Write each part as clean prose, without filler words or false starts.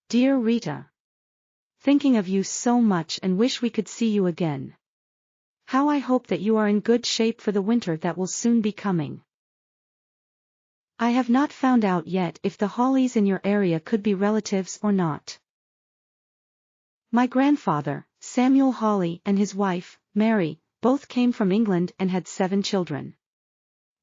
Dear Rita. Thinking of you so much and wish we could see you again. How I hope that you are in good shape for the winter that will soon be coming. I have not found out yet if the Hawleys in your area could be relatives or not. My grandfather, Samuel Hawley, and his wife, Mary, both came from England and had 7 children.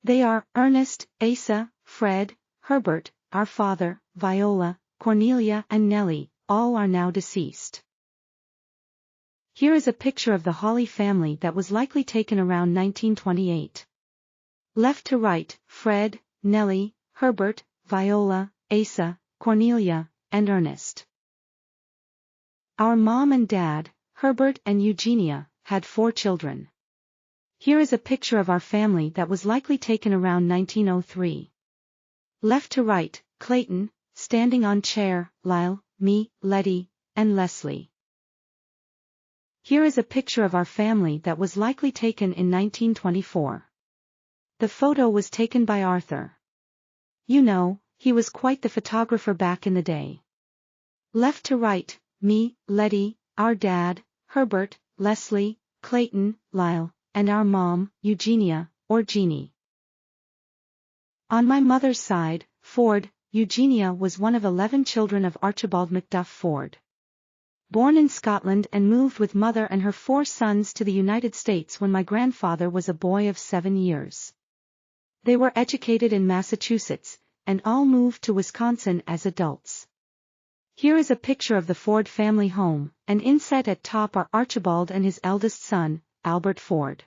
They are Ernest, Asa, Fred, Herbert, our father, Viola, Cornelia and Nellie, all are now deceased. Here is a picture of the Hawley family that was likely taken around 1928. Left to right, Fred, Nellie, Herbert, Viola, Asa, Cornelia, and Ernest. Our mom and dad, Herbert and Eugenia, had 4 children. Here is a picture of our family that was likely taken around 1903. Left to right, Clayton, standing on chair, Lyle, me, Letty, and Leslie. Here is a picture of our family that was likely taken in 1924. The photo was taken by Arthur. You know, he was quite the photographer back in the day. Left to right, me, Letty, our dad, Herbert, Leslie, Clayton, Lyle, and our mom, Eugenia, or Jeannie. On my mother's side, Ford, Eugenia was one of 11 children of Archibald Macduff Ford. Born in Scotland and moved with mother and her 4 sons to the United States when my grandfather was a boy of 7 years. They were educated in Massachusetts, and all moved to Wisconsin as adults. Here is a picture of the Ford family home, and inset at top are Archibald and his eldest son, Albert Ford.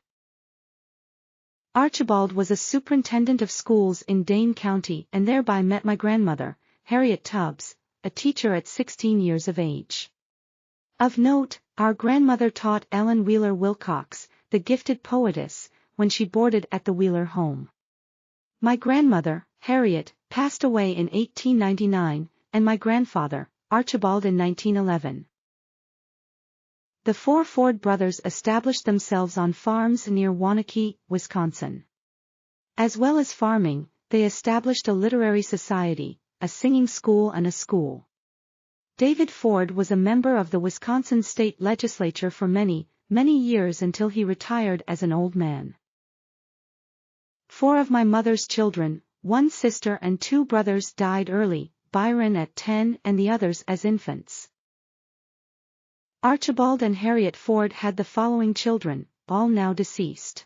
Archibald was a superintendent of schools in Dane County and thereby met my grandmother, Harriet Tubbs, a teacher at 16 years of age. Of note, our grandmother taught Ellen Wheeler Wilcox, the gifted poetess, when she boarded at the Wheeler home. My grandmother, Harriet, passed away in 1899, and my grandfather, Archibald, in 1911. The 4 Ford brothers established themselves on farms near Waunakee, Wisconsin. As well as farming, they established a literary society, a singing school and a school. David Ford was a member of the Wisconsin state legislature for many, many years until he retired as an old man. 4 of my mother's children, 1 sister and 2 brothers died early, Byron at 10 and the others as infants. Archibald and Harriet Ford had the following children, all now deceased.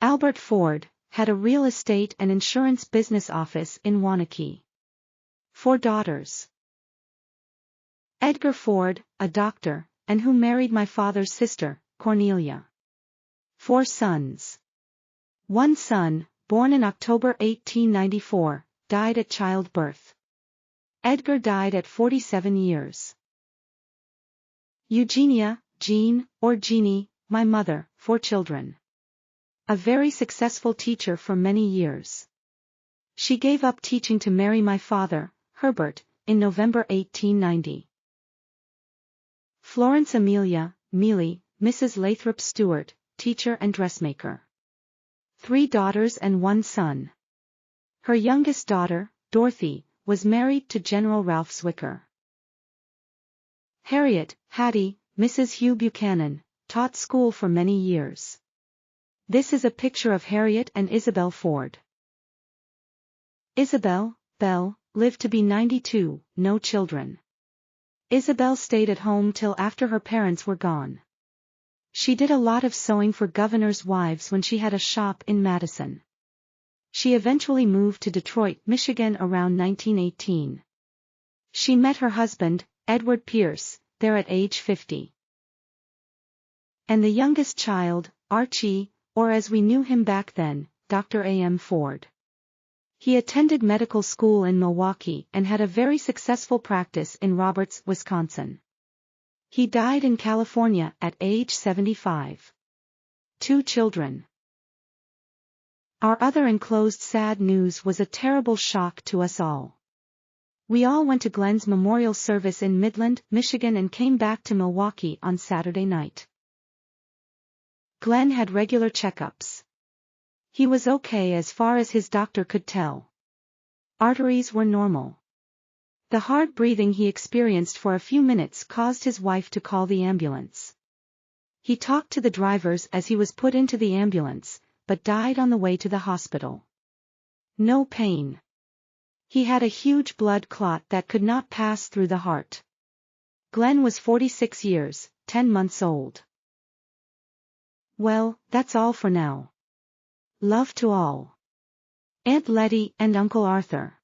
Albert Ford had a real estate and insurance business office in Waunakee. 4 daughters. Edgar Ford, a doctor, and who married my father's sister, Cornelia. 4 sons. 1 son, born in October 1894, died at childbirth. Edgar died at 47 years. Eugenia, Jean, or Jeannie, my mother, 4 children. A very successful teacher for many years. She gave up teaching to marry my father, Herbert, in November 1890. Florence Amelia, Mealy, Mrs. Lathrop Stewart, teacher and dressmaker. 3 daughters and 1 son. Her youngest daughter, Dorothy, was married to General Ralph Zwicker. Harriet, Hattie, Mrs. Hugh Buchanan, taught school for many years. This is a picture of Harriet and Isabel Ford. Isabel, Belle, lived to be 92, no children. Isabel stayed at home till after her parents were gone. She did a lot of sewing for governors' wives when she had a shop in Madison. She eventually moved to Detroit, Michigan around 1918. She met her husband, Edward Pierce, there at age 50. And the youngest child, Archie, or as we knew him back then, Dr. A.M. Ford. He attended medical school in Milwaukee and had a very successful practice in Roberts, Wisconsin. He died in California at age 75. 2 children. Our other enclosed sad news was a terrible shock to us all. We all went to Glen's memorial service in Midland, Michigan and came back to Milwaukee on Saturday night. Glen had regular checkups. He was okay as far as his doctor could tell. Arteries were normal. The hard breathing he experienced for a few minutes caused his wife to call the ambulance. He talked to the drivers as he was put into the ambulance, but died on the way to the hospital. No pain. He had a huge blood clot that could not pass through the heart. Glen was 46 years, 10 months old. Well, that's all for now. Love to all. Aunt Letty and Uncle Arthur.